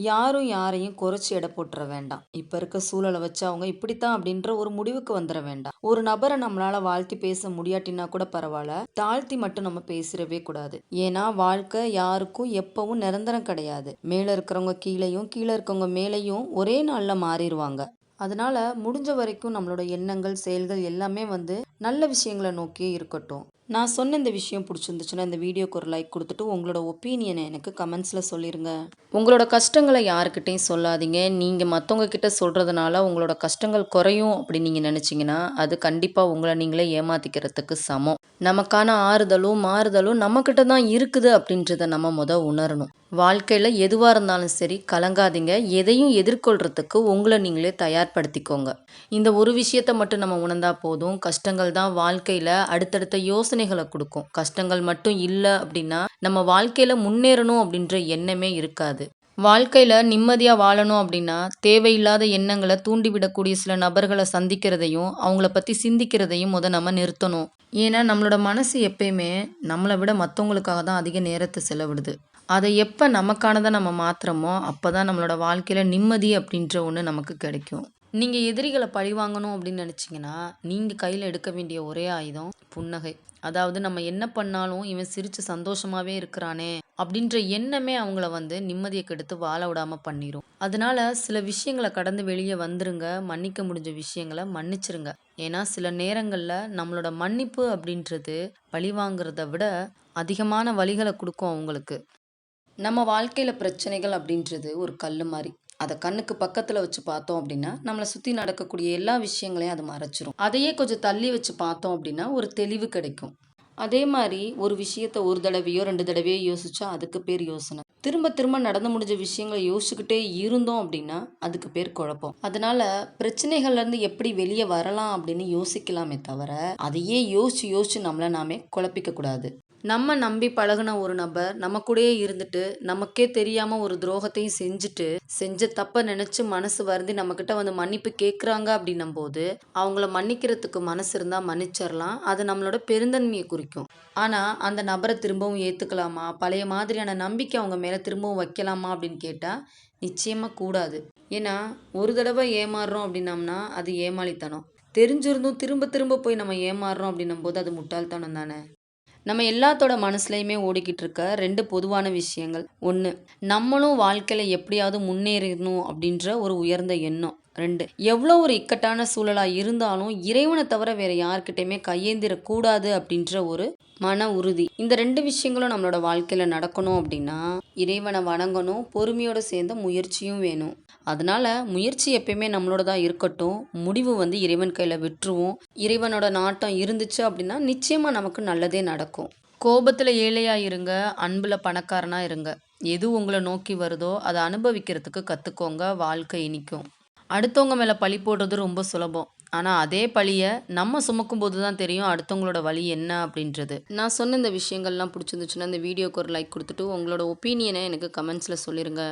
யாரும் யாரையும் குறைச்சி எடை போட்டுற வேண்டாம். இப்ப இருக்க சூழலை வச்சு அவங்க இப்படித்தான் அப்படின்ற ஒரு முடிவுக்கு வந்துட வேண்டாம். ஒரு நபரை நம்மளால வாழ்த்தி பேச முடியாட்டினா கூட பரவாயில்ல, தாழ்த்தி மட்டும் நம்ம பேசிடவே கூடாது. ஏன்னா வாழ்க்கை யாருக்கும் எப்பவும் நிரந்தரம் கிடையாது. மேல இருக்கிறவங்க கீழேயும் கீழே இருக்கவங்க மேலேயும் ஒரே நாள்ல மாறிடுவாங்க. அதனால முடிஞ்ச வரைக்கும் நம்மளோட எண்ணங்கள் செயல்கள் எல்லாமே நல்ல விஷயங்களை நோக்கியே இருக்கட்டும். நான் சொன்ன இந்த விஷயம் பிடிச்சிருந்துச்சுன்னா இந்த வீடியோக்கு ஒரு லைக் கொடுத்துட்டு உங்களோட ஒப்பீனியனை எனக்கு கமெண்ட்ஸில் சொல்லிடுங்க. உங்களோட கஷ்டங்களை யாருக்கிட்டையும் சொல்லாதீங்க. நீங்கள் மற்றவங்க கிட்ட சொல்கிறதுனால உங்களோட கஷ்டங்கள் குறையும் அப்படின்னு நீங்கள் நினச்சிங்கன்னா அது கண்டிப்பாக உங்களை நீங்களே ஏமாற்றிக்கிறதுக்கு சமம். நமக்கான ஆறுதலும் மாறுதலும் நம்மக்கிட்ட தான் இருக்குது அப்படின்றத நம்ம உணரணும். வாழ்க்கையில் எதுவாக இருந்தாலும் சரி கலங்காதீங்க. எதையும் எதிர்கொள்கிறதுக்கு உங்களை நீங்களே தயார்படுத்திக்கோங்க. இந்த ஒரு விஷயத்தை மட்டும் நம்ம உணர்ந்தா போதும். கஷ்டங்கள் தான் வாழ்க்கையில் அடுத்தடுத்த யோசனைகளை கொடுக்கும். கஷ்டங்கள் மட்டும் இல்லை அப்படின்னா நம்ம வாழ்க்கையில் முன்னேறணும் அப்படின்ற எண்ணமே இருக்காது. வாழ்க்கையில் நிம்மதியாக வாழணும் அப்படின்னா தேவையில்லாத எண்ணங்களை தூண்டிவிடக்கூடிய சில நபர்களை சந்திக்கிறதையும் அவங்கள பற்றி சிந்திக்கிறதையும் நம்ம நிறுத்தணும். ஏன்னா நம்மளோட மனசு எப்பயுமே நம்மளை விட மற்றவங்களுக்காக தான் அதிக நேரத்தை செலவிடுது. அதை எப்போ நமக்கானதை நம்ம மாற்றுறோமோ அப்போ தான் நம்மளோட வாழ்க்கையில் நிம்மதி அப்படின்ற ஒன்று நமக்கு கிடைக்கும். நீங்கள் எதிரிகளை பழிவாங்கணும் அப்படின்னு நினச்சிங்கன்னா நீங்கள் கையில் எடுக்க வேண்டிய ஒரே ஆயுதம் புன்னகை. அதாவது நம்ம என்ன பண்ணாலும் இவன் சிரித்து சந்தோஷமாகவே இருக்கிறானே அப்படின்ற எண்ணமே அவங்கள நிம்மதியை கெடுத்து வாழ விடாமல் பண்ணிடும். அதனால சில விஷயங்களை கடந்து வெளியே வந்துருங்க. மன்னிக்க முடிஞ்ச விஷயங்களை மன்னிச்சிருங்க. ஏன்னா சில நேரங்களில் நம்மளோட மன்னிப்பு அப்படின்றது பழி வாங்குறத விட அதிகமான வழிகளை கொடுக்கும் அவங்களுக்கு. நம்ம வாழ்க்கையில் பிரச்சனைகள் அப்படின்றது ஒரு கல் மாதிரி. அதை கண்ணுக்கு பக்கத்தில் வச்சு பார்த்தோம் அப்படின்னா நம்மளை சுற்றி நடக்கக்கூடிய எல்லா விஷயங்களையும் அது மறைச்சிரும். அதையே கொஞ்சம் தள்ளி வச்சு பார்த்தோம் அப்படின்னா ஒரு தெளிவு கிடைக்கும். அதே மாதிரி ஒரு விஷயத்த ஒரு தடவையோ 2 தடவையோ யோசிச்சா அதுக்கு பேர் யோசனை. திரும்ப திரும்ப நடந்து முடிஞ்ச விஷயங்களை யோசிச்சுக்கிட்டே இருந்தோம் அப்படின்னா அதுக்கு பேர் குழப்பம். அதனால பிரச்சனைகள்லேருந்து எப்படி வெளியே வரலாம் அப்படின்னு யோசிக்கலாமே தவிர அதையே யோசிச்சு யோசிச்சு நம்மளை நாமே குழப்பிக்க கூடாது. நம்ம நம்பி பழகுன ஒரு நபர் நம்ம கூடயே இருந்துட்டு நமக்கே தெரியாம ஒரு துரோகத்தையும் செஞ்சுட்டு செஞ்ச தப்ப நினைச்சு மனசு வருந்தி நம்ம கிட்ட மன்னிப்பு கேட்குறாங்க அப்படின்னும் போது அவங்கள மன்னிக்கிறதுக்கு மனசு இருந்தா மன்னிச்சிடலாம். அது நம்மளோட பெருந்தன்மையை குறிக்கும். ஆனா அந்த நபரை திரும்பவும் ஏத்துக்கலாமா, பழைய மாதிரியான நம்பிக்கை அவங்க மேல திரும்பவும் வைக்கலாமா அப்படின்னு கேட்டா நிச்சயமா கூடாது. ஏன்னா ஒரு தடவை ஏமாறுறோம் அப்படின்னம்னா அது ஏமாளித்தனம். தெரிஞ்சிருந்தும் திரும்ப திரும்ப போய் நம்ம ஏமாறுறோம் அப்படின்னும் போது அது முட்டாள்தனம் தானே. நம்ம எல்லாத்தோட மனசுலையுமே ஓடிக்கிட்டு இருக்க 2 பொதுவான விஷயங்கள். 1, நம்மளும் வாழ்க்கையில் எப்படியாவது முன்னேறணும் அப்படின்ற ஒரு உயர்ந்த எண்ணம். 2, எவ்வளோ ஒரு இக்கட்டான சூழலாக இருந்தாலும் இறைவனை தவிர வேற யார்கிட்டையுமே கையேந்திரக்கூடாது அப்படின்ற ஒரு மன உறுதி. இந்த 2 விஷயங்களும் நம்மளோட வாழ்க்கையில் நடக்கணும் அப்படின்னா இறைவனை வணங்கணும், பொறுமையோடு சேர்ந்த முயற்சியும் வேணும். அதனால முயற்சி எப்பயுமே நம்மளோட தான் இருக்கட்டும். முடிவு இறைவன் கையில் விட்டுருவோம். இறைவனோட நாட்டம் இருந்துச்சு அப்படின்னா நிச்சயமாக நமக்கு நல்லதே நடக்கும். கோபத்தில் ஏழையாக இருங்க, அன்பில் பணக்காரனாக இருங்க. எது உங்களை நோக்கி வருதோ அதை அனுபவிக்கிறதுக்கு கற்றுக்கோங்க. வாழ்க்கை இனிக்கும். அடுத்தவங்க மேலே பழி போடுறது ரொம்ப சுலபம். ஆனால் அதே பழியை நம்ம சுமக்கும் போது தான் தெரியும் அடுத்தவங்களோட வழி என்ன அப்படின்றது. நான் சொன்ன இந்த விஷயங்கள்லாம் பிடிச்சிருந்துச்சுன்னா இந்த வீடியோக்கு ஒரு லைக் கொடுத்துட்டு உங்களோட ஒப்பீனியனை எனக்கு கமெண்ட்ஸில் சொல்லிடுங்க.